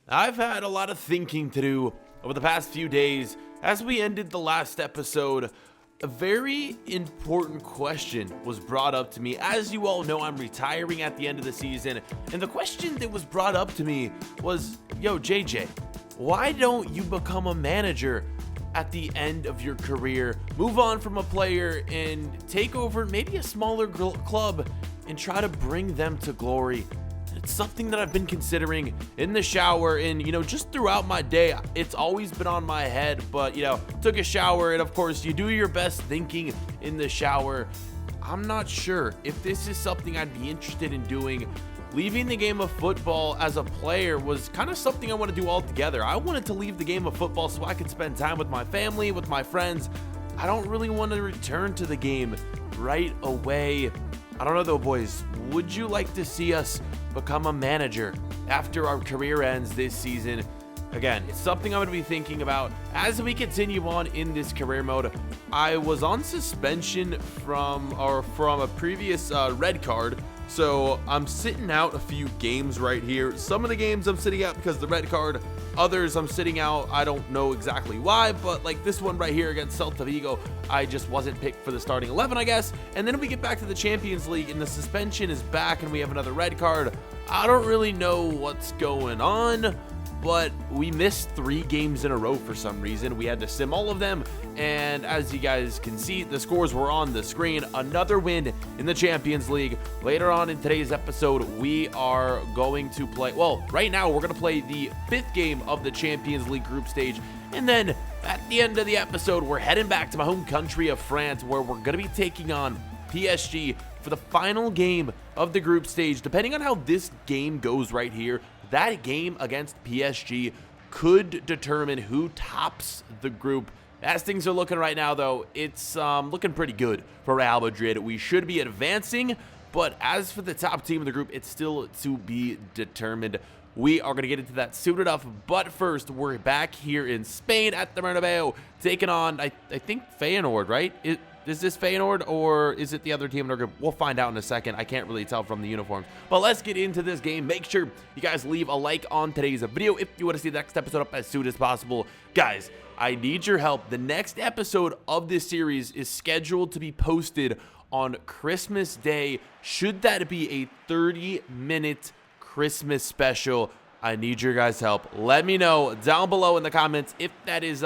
I've had a lot of thinking to do over the past few days. As we ended the last episode, a very important question was brought up to me. As you all know, I'm retiring at the end of the season, and the question that was brought up to me was, yo, JJ, why don't you become a manager at the end of your career? Move on from a player and take over maybe a smaller club and try to bring them to glory. It's something that I've been considering in the shower and, just throughout my day. It's always been on my head, but, took a shower and, of course, you do your best thinking in the shower. I'm not sure if this is something I'd be interested in doing. Leaving the game of football as a player was kind of something I want to do altogether. I wanted to leave the game of football so I could spend time with my family, with my friends. I don't really want to return to the game right away. I don't know though, boys. Would you like to see us become a manager after our career ends this season? Again, it's something I'm going to be thinking about as we continue on in this career mode. I was on suspension from a previous red card, so I'm sitting out a few games right here. Some of the games I'm sitting out because of the red card. Others I'm sitting out, I don't know exactly why, but like this one right here against Celta Vigo, I just wasn't picked for the starting 11, I guess. And then we get back to the Champions League and the suspension is back and we have another red card. I don't really know what's going on, but we missed 3 games in a row for some reason. We had to sim all of them, and as you guys can see, the scores were on the screen. Another win in the Champions League. Later on in today's episode, we are going to play, right now we're going to play the 5th game of the Champions League group stage, and then at the end of the episode, we're heading back to my home country of France, where we're going to be taking on PSG for the final game of the group stage. Depending on how this game goes right here, that game against PSG could determine who tops the group. As things are looking right now, though, it's looking pretty good for Real Madrid. We should be advancing, but as for the top team of the group, it's still to be determined. We are going to get into that soon enough, but first, we're back here in Spain at the Bernabeu, taking on, I think, Feyenoord, right? Is this Feyenoord or is it the other team in our group? We'll find out in a second. I can't really tell from the uniforms. But let's get into this game. Make sure you guys leave a like on today's video if you want to see the next episode up as soon as possible. Guys, I need your help. The next episode of this series is scheduled to be posted on Christmas Day. Should that be a 30-minute Christmas special? I need your guys' help. Let me know down below in the comments if that is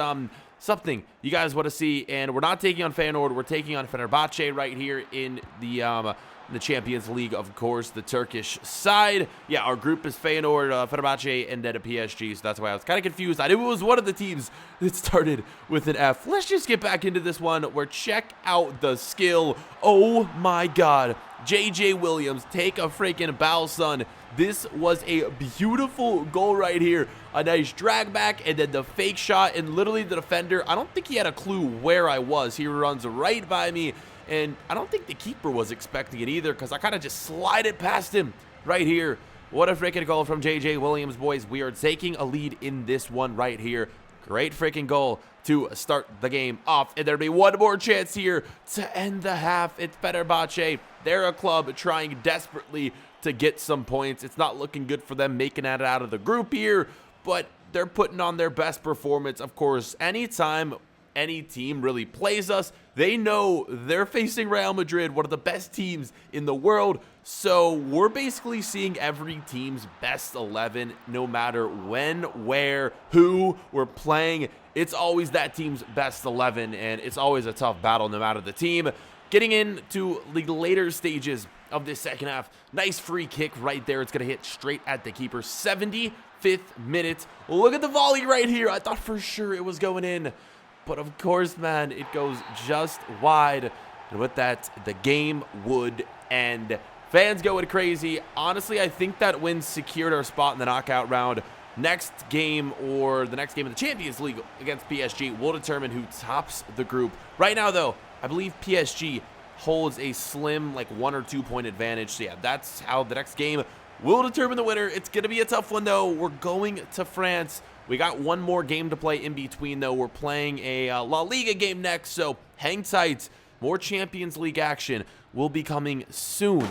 something you guys want to see. And we're not taking on Feyenoord, we're taking on Fenerbahce right here in the Champions League, of course, the Turkish side. Yeah, our group is Feyenoord, Fenerbahce, and then a PSG, so that's why I was kind of confused. I knew it was one of the teams that started with an F. Let's just get back into this one where check out the skill. Oh my god. JJ Williams, take a freaking bow, son. This was a beautiful goal right here. A nice drag back and then the fake shot, and literally the defender, I don't think he had a clue where I was. He runs right by me, and I don't think the keeper was expecting it either because I kind of just slide it past him right here. What a freaking goal from JJ Williams, boys. We are taking a lead in this one right here. Great freaking goal to start the game off. And there'll be one more chance here to end the half. It's Fenerbahce. They're a club trying desperately to get some points. It's not looking good for them making it out of the group here, but they're putting on their best performance. Of course, anytime any team really plays us, they know they're facing Real Madrid, one of the best teams in the world. So we're basically seeing every team's best 11, no matter when, where, who we're playing. It's always that team's best 11, and it's always a tough battle no matter the team. Getting into the later stages of this second half, nice free kick right there. It's going to hit straight at the keeper. 75th minute. Look at the volley right here. I thought for sure it was going in, but of course, man, it goes just wide. And with that, the game would end. Fans going crazy. Honestly, I think that win secured our spot in the knockout round. Next game, or the next game of the Champions League against PSG, will determine who tops the group. Right now, though, I believe PSG holds a slim, 1 or 2 point advantage. So yeah, that's how the next game will determine the winner. It's going to be a tough one, though. We're going to France. We got one more game to play in between, though. We're playing a La Liga game next, so hang tight. More Champions League action will be coming soon.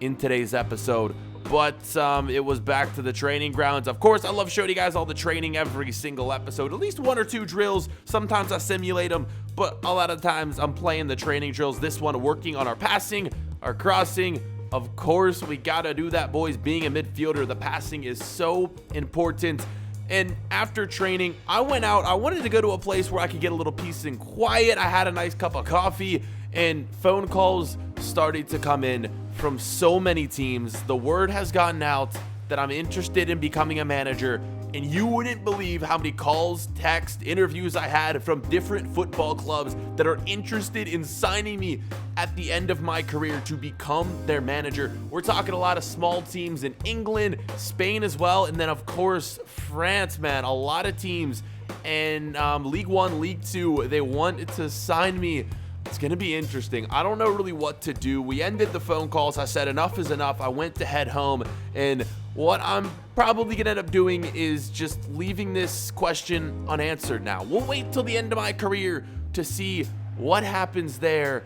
in today's episode. But it was back to the training grounds. Of course, I love showing you guys all the training every single episode. At least 1 or 2 drills. Sometimes I simulate them, but a lot of times I'm playing the training drills. This one working on our passing, our crossing. Of course, we gotta do that, boys. Being a midfielder, the passing is so important. And after training, I went out. I wanted to go to a place where I could get a little peace and quiet. I had a nice cup of coffee, and phone calls started to come in from so many teams. The word has gotten out that I'm interested in becoming a manager, and you wouldn't believe how many calls, texts, interviews I had from different football clubs that are interested in signing me at the end of my career to become their manager. We're talking a lot of small teams in England, Spain as well, and then of course France, man. A lot of teams, and League 1, League 2, they wanted to sign me. It's going to be interesting. I don't know really what to do. We ended the phone calls. I said enough is enough. I went to head home, and what I'm probably going to end up doing is just leaving this question unanswered now. We'll wait till the end of my career to see what happens there.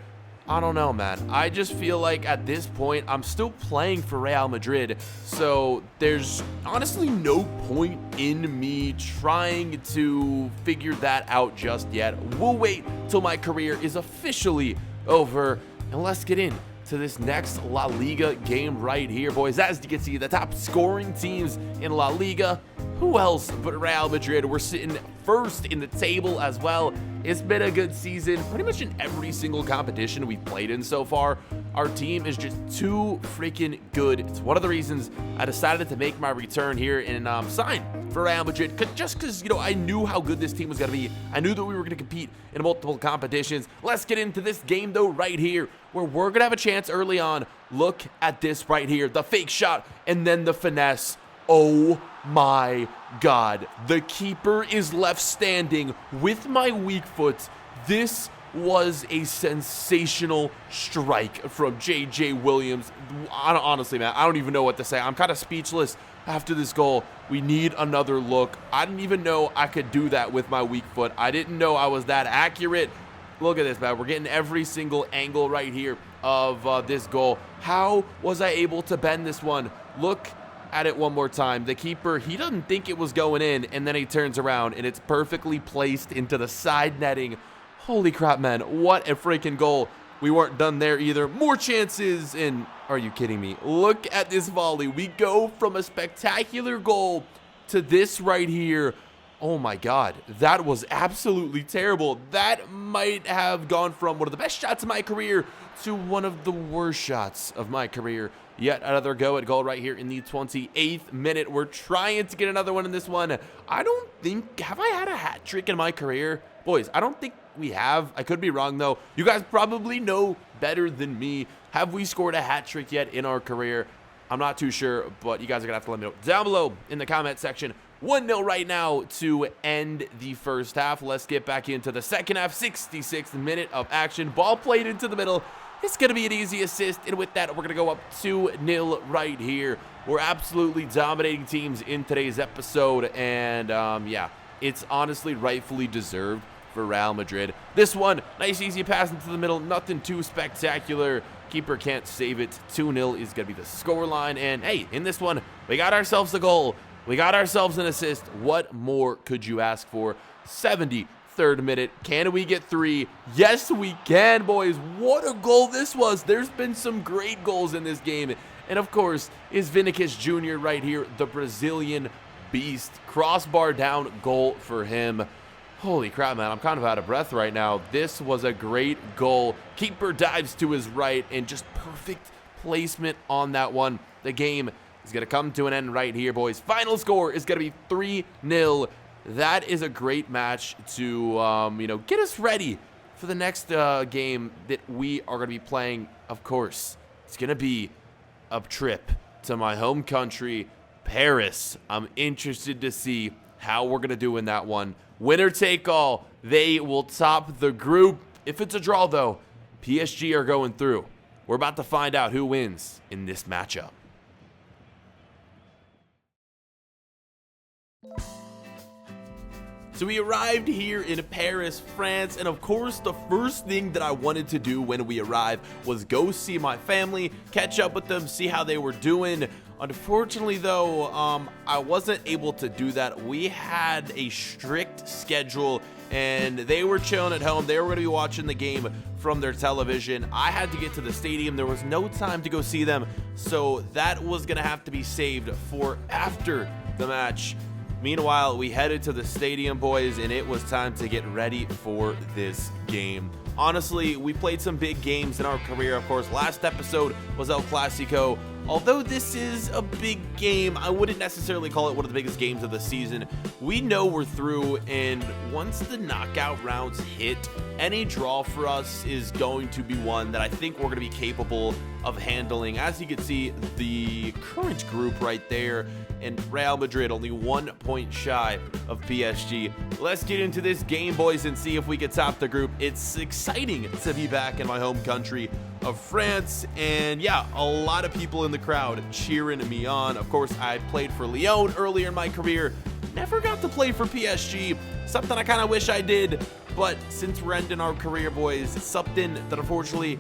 I don't know, man. I just feel like at this point, I'm still playing for Real Madrid, so there's honestly no point in me trying to figure that out just yet. We'll wait till my career is officially over, and let's get in to this next La Liga game right here, boys. As you can see, the top scoring teams in La Liga. Who else but Real Madrid? We're sitting first in the table as well. It's been a good season, pretty much in every single competition we've played in so far. Our team is just too freaking good. It's one of the reasons I decided to make my return here and sign for Real Madrid. Just because, you know, I knew how good this team was going to be. I knew that we were going to compete in multiple competitions. Let's get into this game, though, right here, where we're going to have a chance early on. Look at this right here. The fake shot and then the finesse. Oh my God. The keeper is left standing with my weak foot. This was a sensational strike from JJ Williams. Honestly, man, I don't even know what to say. I'm kind of speechless after this goal. We need another look. I didn't even know I could do that with my weak foot. I didn't know I was that accurate. Look at this, man. We're getting every single angle right here of this goal. How was I able to bend this one? Look at it one more time. The keeper, he doesn't think it was going in, and then he turns around and it's perfectly placed into the side netting. Holy crap, man. What a freaking goal. We weren't done there either. More chances, and are you kidding me? Look at this volley. We go from a spectacular goal to this right here. Oh my God, that was absolutely terrible. That might have gone from one of the best shots of my career to one of the worst shots of my career. Yet another go at goal right here in the 28th minute. We're trying to get another one in this one. I don't think, have I had a hat trick in my career? Boys, I don't think we have. I could be wrong though. You guys probably know better than me. Have we scored a hat trick yet in our career? I'm not too sure, but you guys are gonna have to let me know down below in the comment section. 1-0 right now to end the first half. Let's get back into the second half. 66th minute of action. Ball played into the middle. It's going to be an easy assist, and with that, we're going to go up 2-0 right here. We're absolutely dominating teams in today's episode, and yeah, it's honestly rightfully deserved for Real Madrid. This one, nice easy pass into the middle, nothing too spectacular. Keeper can't save it. 2-0 is going to be the scoreline, and hey, in this one, we got ourselves a goal. We got ourselves an assist. What more could you ask for? 73rd minute. Can we get 3? Yes, we can, boys. What a goal this was. There's been some great goals in this game. And, of course, is Vinicius Jr. right here, the Brazilian beast. Crossbar down goal for him. Holy crap, man. I'm kind of out of breath right now. This was a great goal. Keeper dives to his right, and just perfect placement on that one. The game is going to come to an end right here, boys. Final score is going to be 3-0. That is a great match to, get us ready for the next game that we are going to be playing. Of course, it's going to be a trip to my home country, Paris. I'm interested to see how we're going to do in that one. Winner take all. They will top the group. If it's a draw, though, PSG are going through. We're about to find out who wins in this matchup. So we arrived here in Paris, France, and of course the first thing that I wanted to do when we arrived was go see my family, catch up with them, see how they were doing. Unfortunately though, I wasn't able to do that. We had a strict schedule and they were chilling at home. They were going to be watching the game from their television. I had to get to the stadium. There was no time to go see them, so that was going to have to be saved for after the match. Meanwhile, we headed to the stadium, boys, and it was time to get ready for this game. Honestly, we played some big games in our career. Of course, last episode was El Clasico. Although this is a big game, I wouldn't necessarily call it one of the biggest games of the season. We know we're through, and once the knockout rounds hit, any draw for us is going to be one that I think we're going to be capable of handling. As you can see, the current group right there, and Real Madrid only 1 point shy of PSG. Let's get into this game, boys, and see if we can top the group. It's exciting to be back in my home country of France, and yeah, a lot of people in the crowd cheering me on. Of course, I played for Lyon earlier in my career. Never got to play for PSG, something I kind of wish I did, but since we're ending our career, boys, it's something that unfortunately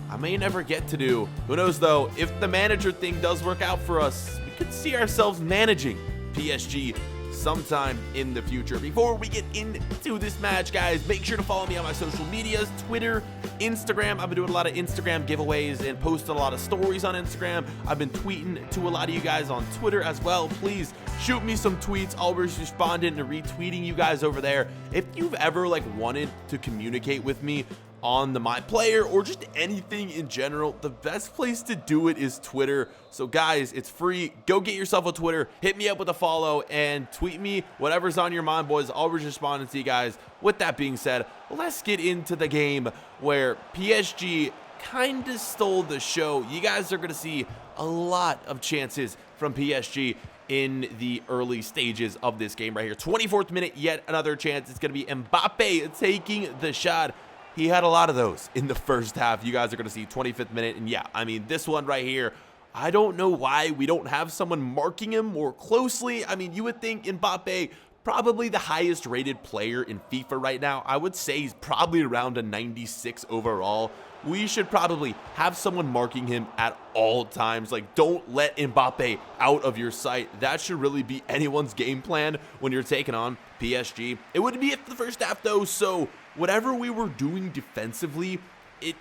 I may never get to do. Who knows though, if the manager thing does work out for us, we could see ourselves managing PSG sometime in the future. Before we get into this match, guys, make sure to follow me on my social medias, Twitter, Instagram. I've been doing a lot of Instagram giveaways and posting a lot of stories on Instagram. I've been tweeting to a lot of you guys on Twitter as well. Please shoot me some tweets. Always responding and retweeting you guys over there. If you've ever wanted to communicate with me on the My Player or just anything in general, the best place to do it is Twitter. So guys, it's free. Go get yourself a Twitter, hit me up with a follow, and tweet me whatever's on your mind, boys. Always responding to you guys. With that being said, let's get into the game where PSG kind of stole the show. You guys are going to see a lot of chances from PSG in the early stages of this game right here. 24th minute, yet another chance. It's going to be Mbappe taking the shot. He had a lot of those in the first half. You guys are going to see 25th minute. And yeah, I mean, this one right here, I don't know why we don't have someone marking him more closely. I mean, you would think Mbappe, probably the highest rated player in FIFA right now. I would say he's probably around a 96 overall. We should probably have someone marking him at all times. Don't let Mbappe out of your sight. That should really be anyone's game plan when you're taking on PSG. It wouldn't be it for the first half, though, so whatever we were doing defensively, it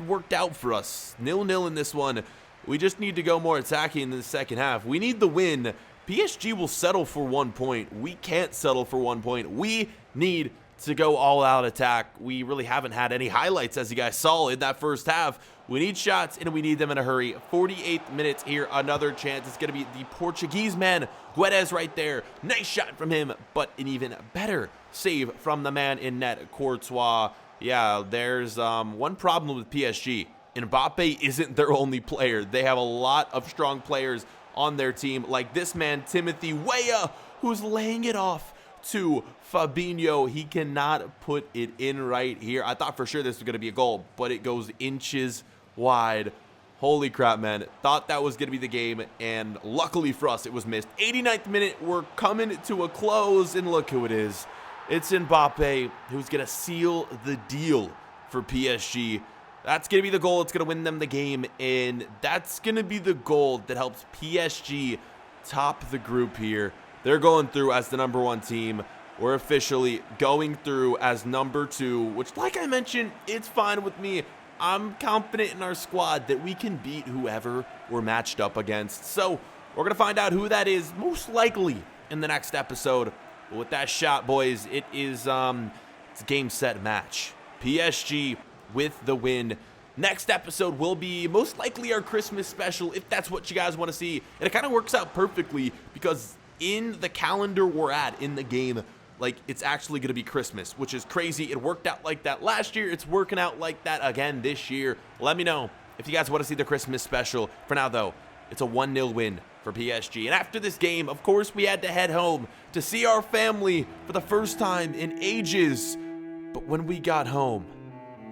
worked out for us. 0-0 in this one. We just need to go more attacking in the second half. We need the win. PSG will settle for 1 point. We can't settle for 1 point. We need to go all-out attack. We really haven't had any highlights, as you guys saw in that first half. We need shots, and we need them in a hurry. 48th minute here, another chance. It's going to be the Portuguese man, Guedes, right there. Nice shot from him, but an even better save from the man in net, Courtois. Yeah, there's one problem with PSG. Mbappe isn't their only player. They have a lot of strong players on their team, like this man, Timothy Weah, who's laying it off to Fabinho. He cannot put it in right here. I thought for sure this was going to be a goal, but it goes inches wide. Holy crap, man. Thought that was going to be the game, and luckily for us, it was missed. 89th minute, we're coming to a close, and look who it is. It's Mbappe, who's going to seal the deal for PSG. That's going to be the goal. It's going to win them the game, and that's going to be the goal that helps PSG top the group here. They're going through as the #1 team. We're officially going through as #2, which, like I mentioned, it's fine with me. I'm confident in our squad that we can beat whoever we're matched up against. So we're going to find out who that is, most likely in the next episode. But with that shot, boys, it is it's a game, set, match. PSG with the win. Next episode will be most likely our Christmas special, if that's what you guys want to see. And it kind of works out perfectly because in the calendar we're at in the game, it's actually going to be Christmas, which is crazy. It worked out like that last year. It's working out like that again this year. Let me know if you guys want to see the Christmas special. For now, though, it's a 1-0 win for PSG. And after this game, of course, we had to head home to see our family for the first time in ages. But when we got home,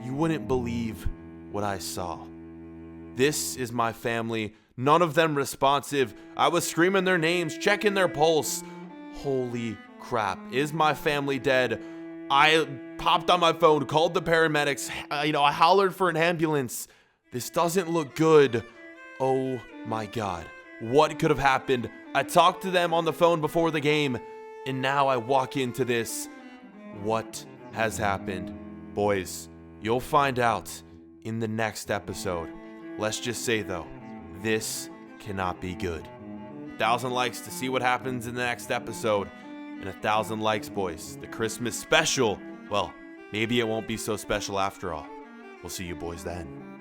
you wouldn't believe what I saw. This is my family. None of them responsive. I was screaming their names, checking their pulse. Holy crap. Is my family dead? I popped on my phone, called the paramedics. I hollered for an ambulance. This doesn't look good. Oh my God. What could have happened? I talked to them on the phone before the game, and now I walk into this. What has happened? Boys, you'll find out in the next episode. Let's just say though, this cannot be good. 1,000 likes to see what happens in the next episode. And 1,000 likes, boys. The Christmas special. Well, maybe it won't be so special after all. We'll see you boys then.